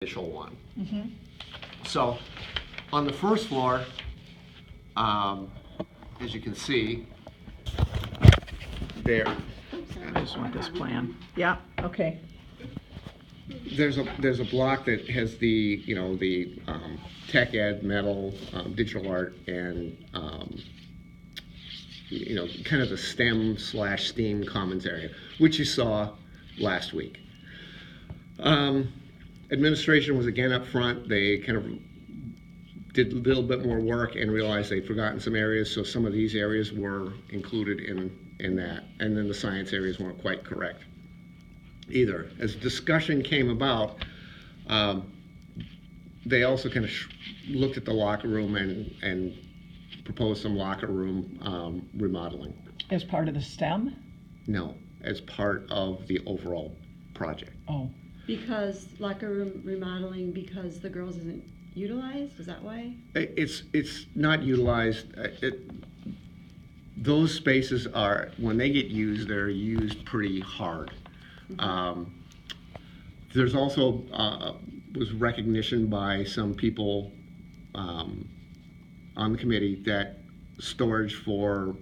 initial one. So on the first floor, as you can see, there. I just want this plan. Yeah, okay. There's a block that has the tech ed, metal, digital art, and kind of the STEM/STEAM commons area, which you saw last week. Administration was again up front. They kind of did a little bit more work and realized they'd forgotten some areas, so some of these areas were included in that, and then the science areas weren't quite correct either. As discussion came about, they also kind of looked at the locker room and proposed some locker room remodeling. As part of the STEM? No, as part of the overall project. Oh. Because locker room remodeling, because the girls isn't utilized, is that why? It's not utilized. Those spaces are, when they get used, they're used pretty hard. There's also was recognition by some people on the committee that storage for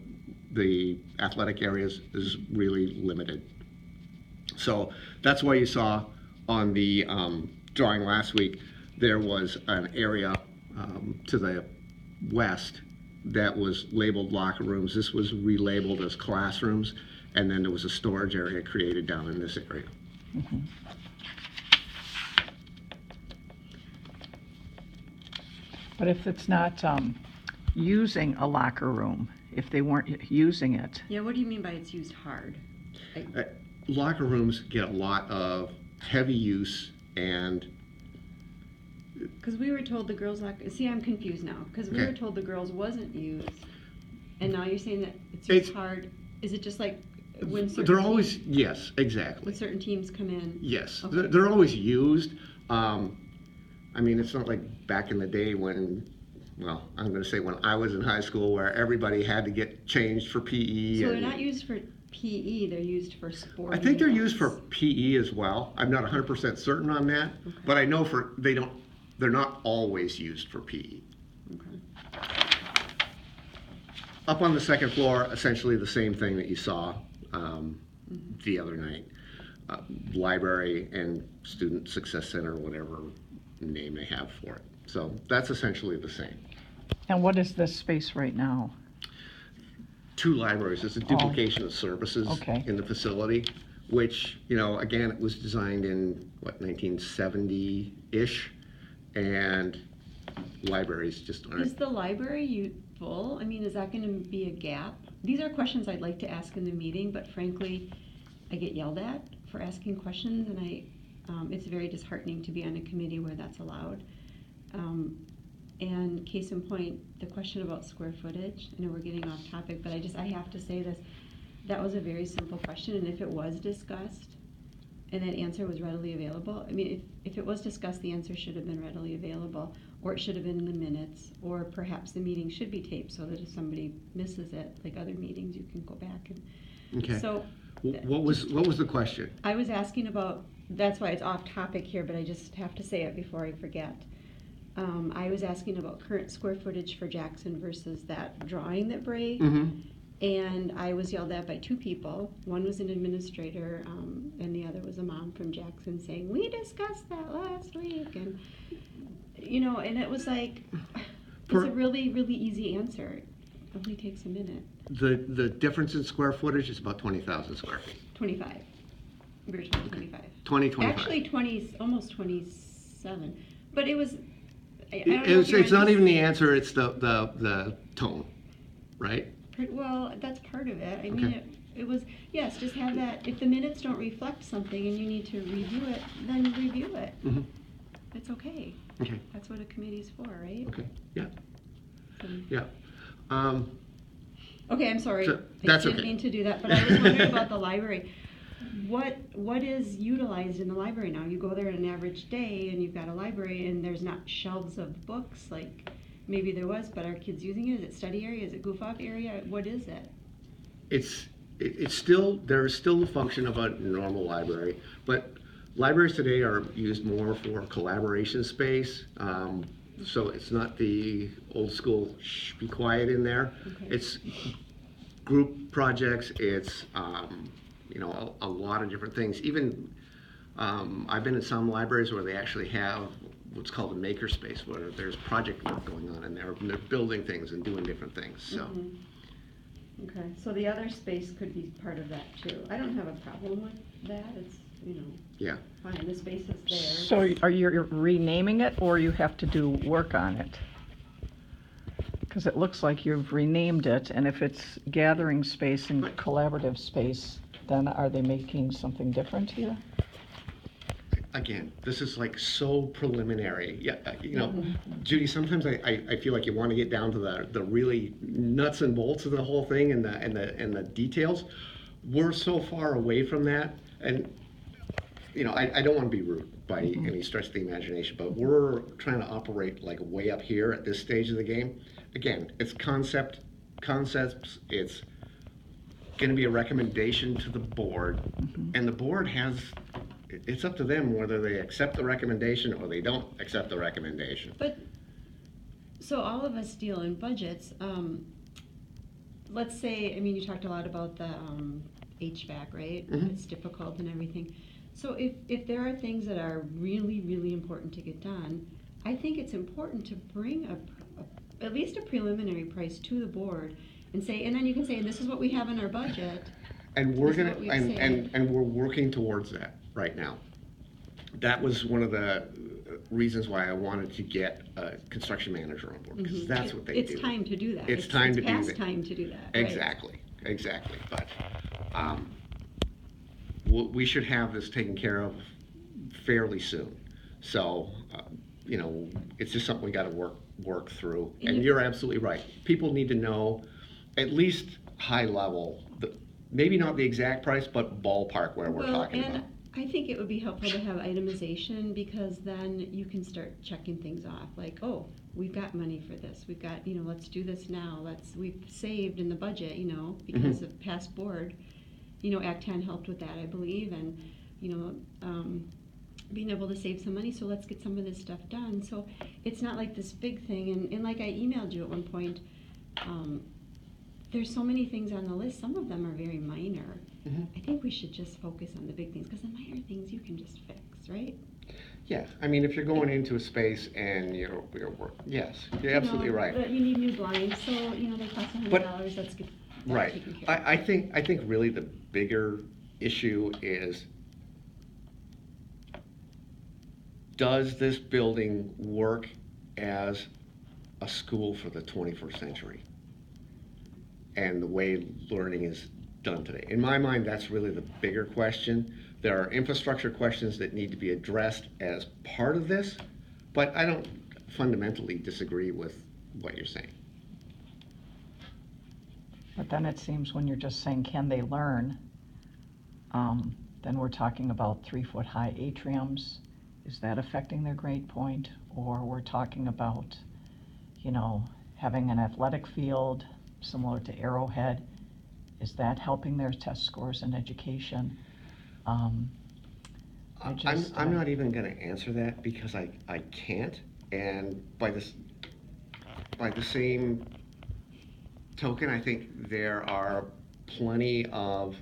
the athletic areas is really limited. So that's why you saw on the drawing last week, there was an area to the west that was labeled locker rooms. This was relabeled as classrooms, and then there was a storage area created down in this area. But if it's not using a locker room, if they weren't using it. Yeah, what do you mean by it's used hard? Locker rooms get a lot of heavy use, and because we were told the girls' locker, see, I'm confused now, because we were told the girls wasn't used, and now you're saying that it's used hard. Is it just like when certain they're always, yes, exactly. when certain teams come in? Yes, Okay. they're always used. I mean, it's not like back in the day when, well, I'm going to say when I was in high school, where everybody had to get changed for PE. So they're not used for PE, they're used for sport. I think they're used for PE as well. I'm not 100% certain on that, but I know they're not always used for PE. Okay. Up on the second floor, essentially the same thing that you saw the other night. Library and Student Success Center, whatever name they have for it. So that's essentially the same. And what is this space right now? 2 libraries. It's a duplication of services in the facility, which, again, it was designed in, 1970-ish, and libraries just aren't. Is the library full? I mean, is that going to be a gap? These are questions I'd like to ask in the meeting, but frankly, I get yelled at for asking questions, and it's very disheartening to be on a committee where that's allowed. And case in point, the question about square footage, I know we're getting off topic, but I have to say this, that was a very simple question, and if it was discussed and that answer was readily available, I mean, if it was discussed, the answer should have been readily available, or it should have been in the minutes, or perhaps the meeting should be taped so that if somebody misses it, like other meetings, you can go back and. Okay. So. What was the question? I was asking about, that's why it's off topic here, but I just have to say it before I forget. I was asking about current square footage for Jackson versus that drawing that Bray, and I was yelled at by 2 people. One was an administrator, and the other was a mom from Jackson saying, we discussed that last week, and and it was like, it's a really, really easy answer. It only takes a minute. The difference in square footage is about 20,000 square feet. 25. We were told 25. 25. Actually 20, almost 27. But it was, it's not even the answer, it's the tone, right? Well, that's part of it. I mean, it was, yes, just have that. If the minutes don't reflect something and you need to review it, then review it. It's okay. Okay. That's what a committee's for, right? Okay, yeah. So, Yeah. okay, I'm sorry. That's I didn't mean to do that, but I was wondering about the library. What is utilized in the library now? You go there on an average day and you've got a library and there's not shelves of books like maybe there was, but are kids using it? Is it study area? Is it goof off area? What is it? It's still, there is still the function of a normal library, but libraries today are used more for collaboration space. So it's not the old school, shh, be quiet in there. Okay. It's group projects, it's, a lot of different things. Even, I've been in some libraries where they actually have what's called a maker space, where there's project work going on in there, and they're building things and doing different things, so. Mhm. Okay, so the other space could be part of that too. I don't have a problem with that, it's, Yeah, fine, the space is there. So are you renaming it, or you have to do work on it? Because it looks like you've renamed it, and if it's gathering space and Right. collaborative space, then are they making something different here? again, this is like so preliminary. Yeah, Judy, sometimes I feel like you want to get down to the really nuts and bolts of the whole thing and the details. We're so far away from that, and I don't want to be rude by any stretch of the imagination, but we're trying to operate like way up here at this stage of the game. Again, it's concepts. It's going to be a recommendation to the board, and the board it's up to them whether they accept the recommendation or they don't accept the recommendation. But, so all of us deal in budgets, let's say, you talked a lot about the HVAC, right? Mhm. It's difficult and everything. So if there are things that are really, really important to get done, I think it's important to bring at least a preliminary price to the board and say, and then you can say, this is what we have in our budget. And we're This is gonna, what we've and, saved. and we're working towards that right now. That was one of the reasons why I wanted to get a construction manager on board, because Mhm. that's what they do. It's time to do that. It's time to do past that. time to do that, right? Exactly, but, we should have this taken care of fairly soon. So, it's just something we gotta work through. And you're absolutely right. People need to know at least high level, maybe not the exact price, but ballpark where we're talking about. And I think it would be helpful to have itemization, because then you can start checking things off, like, oh, we've got money for this, we've got, let's do this now, we've saved in the budget, because of past board. Act 10 helped with that, I believe, and, being able to save some money, so let's get some of this stuff done. So it's not like this big thing, and like I emailed you at one point, there's so many things on the list, some of them are very minor. I think we should just focus on the big things, because the minor things you can just fix, right? Yeah, if you're going into a space and yes, you're absolutely right. But you need new blinds, so, they cost $100, let's get that Right. taken care of. I think really the bigger issue is, does this building work as a school for the 21st century? And the way learning is done today. In my mind, that's really the bigger question. There are infrastructure questions that need to be addressed as part of this, but I don't fundamentally disagree with what you're saying. But then it seems when you're just saying, can they learn, then we're talking about 3-foot-high atriums. Is that affecting their grade point? Or we're talking about, having an athletic field similar to Arrowhead. Is that helping their test scores in education? I'm not even gonna answer that, because I can't, and by the same token, I think there's plenty of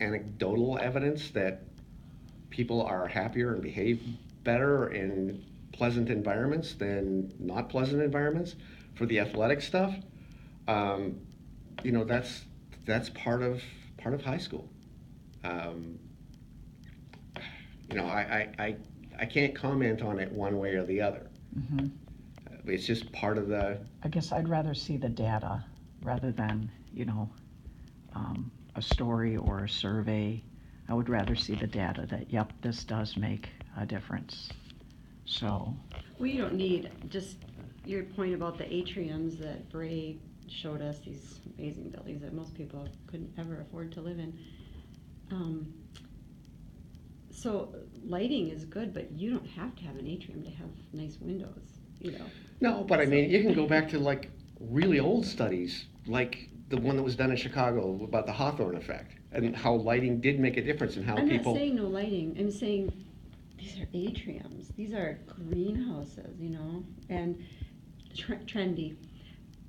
anecdotal evidence that people are happier and behave better in pleasant environments than not pleasant environments for the athletic stuff. That's part of high school. I can't comment on it one way or the other. It's just part of the. I guess I'd rather see the data rather than, a story or a survey. I would rather see the data that, yep, this does make a difference. So. Well, you don't need, just your point about the atriums that Bray showed us, these amazing buildings that most people couldn't ever afford to live in. So lighting is good, but you don't have to have an atrium to have nice windows, No, but you can go back to like really old studies, like the one that was done in Chicago about the Hawthorne effect, and how lighting did make a difference in how I'm people. not saying no lighting, I'm saying these are atriums, these are greenhouses, and trendy.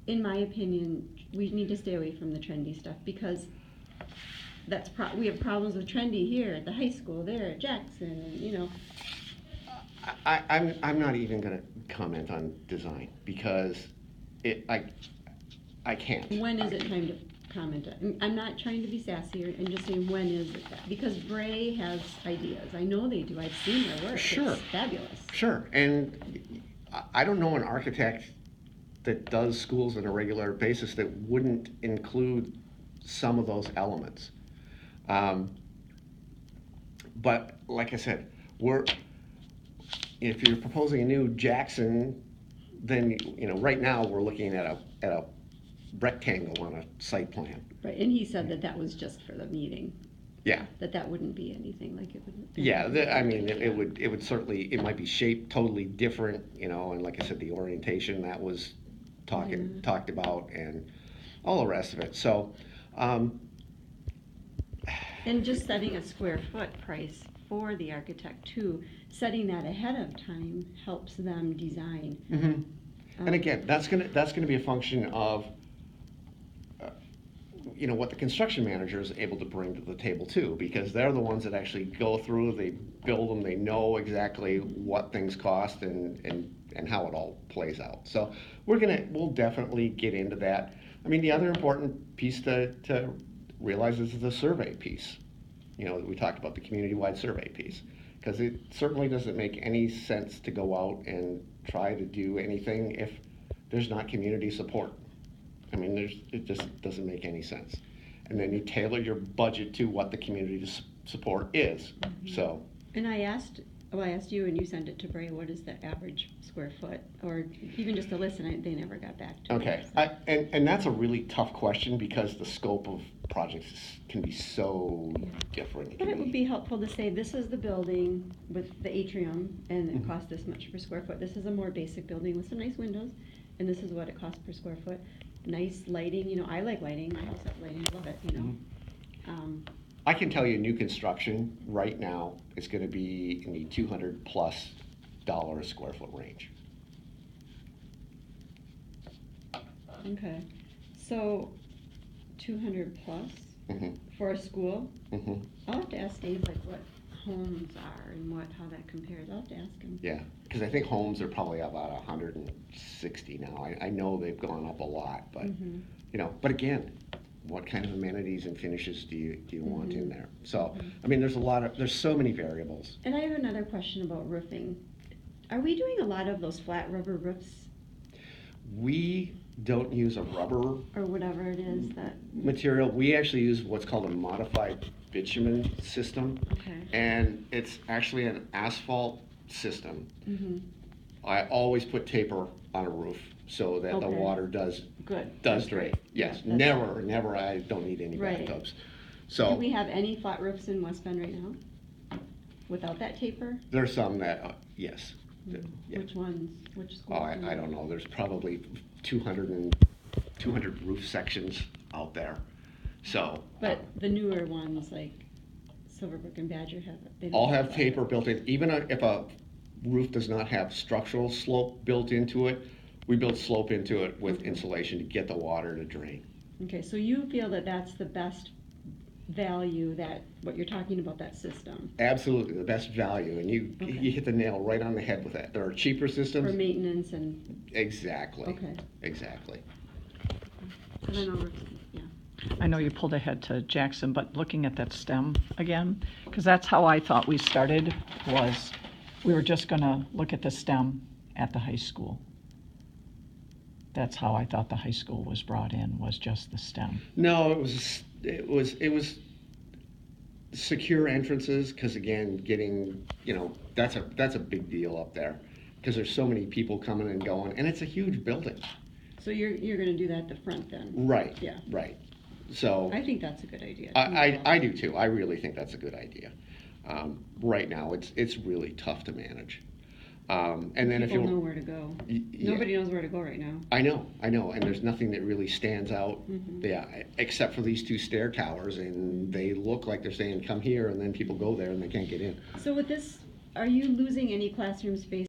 In my opinion, we need to stay away from the trendy stuff, because we have problems with trendy here at the high school, there at Jackson, and I'm not even gonna comment on design, because I can't. When is it time to comment? I'm not trying to be sassy, I'm just saying, when is it that? Because Bray has ideas. I know they do. I've seen their work. Sure. It's fabulous. Sure, and I don't know an architect that does schools on a regular basis that wouldn't include some of those elements. But like I said, if you're proposing a new Jackson, then right now we're looking at a rectangle on a site plan. Right, and he said that was just for the meeting. Yeah. That wouldn't be anything like it would. Yeah, I mean, it would certainly, it might be shaped totally different, and like I said, the orientation that was talked about, and all the rest of it. So, and just setting a square foot price for the architect too, setting that ahead of time helps them design. Mm-hmm. And again, that's gonna be a function of what the construction manager is able to bring to the table too, because they're the ones that actually go through, they build them, they know exactly what things cost and how it all plays out. So we'll definitely get into that. I mean, the other important piece to realize is the survey piece. We talked about the community-wide survey piece, because it certainly doesn't make any sense to go out and try to do anything if there's not community support. I mean, it just doesn't make any sense. And then you tailor your budget to what the community support is. Mm-hmm. So. And I asked you, and you sent it to Bray, what is the average square foot, or even just a list, and they never got back to me. Okay, So. and that's a really tough question, because the scope of projects can be so different. But it would be helpful to say, this is the building with the atrium, and it costs this much per square foot. This is a more basic building with some nice windows, and this is what it costs per square foot. Nice lighting, I like lighting, my house has lighting, I love it, I can tell you, new construction right now is going to be in the $200+ a square foot range. Okay, so 200 plus for a school? I'll have to ask Dave what homes are and how that compares. I'll have to ask him. Yeah, because I think homes are probably about 160 now. I know they've gone up a lot, but but again, what kind of amenities and finishes do you want in there? So I mean, there's so many variables. And I have another question about roofing. Are we doing a lot of those flat rubber roofs? We don't use a rubber or whatever it is that material. We actually use what's called a modified bitumen system. Okay. And it's actually an asphalt system. I always put taper on a roof so that the water does drain. Yes, Yeah, never. I don't need any bathtubs. So do we have any flat roofs in West Bend right now without that taper? There's some that yes. Yeah. Which ones? Which schools? Oh, I don't know. There's probably 200 roof sections out there. So. But the newer ones like Silverbrook and Badger all have taper built in. Even if a roof does not have structural slope built into it, we build slope into it with insulation to get the water to drain. Okay, so you feel that that's the best value, that what you're talking about, that system? Absolutely, the best value, and you hit the nail right on the head with that. There are cheaper systems. For maintenance and... Exactly. Okay. Exactly. I don't know, yeah. I know you pulled ahead to Jackson, but looking at that STEM again, because that's how I thought we started, was we were just gonna look at the STEM at the high school. That's how I thought the high school was brought in, was just the STEM. No, it was secure entrances, because again, getting, that's a big deal up there, because there's so many people coming and going, and it's a huge building. So you're gonna do that at the front then? Right. Yeah. Right. So. I think that's a good idea. I do too. I really think that's a good idea. Right now, it's really tough to manage. And then if People know you, where to go. yeah. Nobody knows where to go right now. I know, and there's nothing that really stands out, Mhm. yeah, except for these two stair towers, and they look like they're saying, come here, and then people go there and they can't get in. So with this, are you losing any classroom space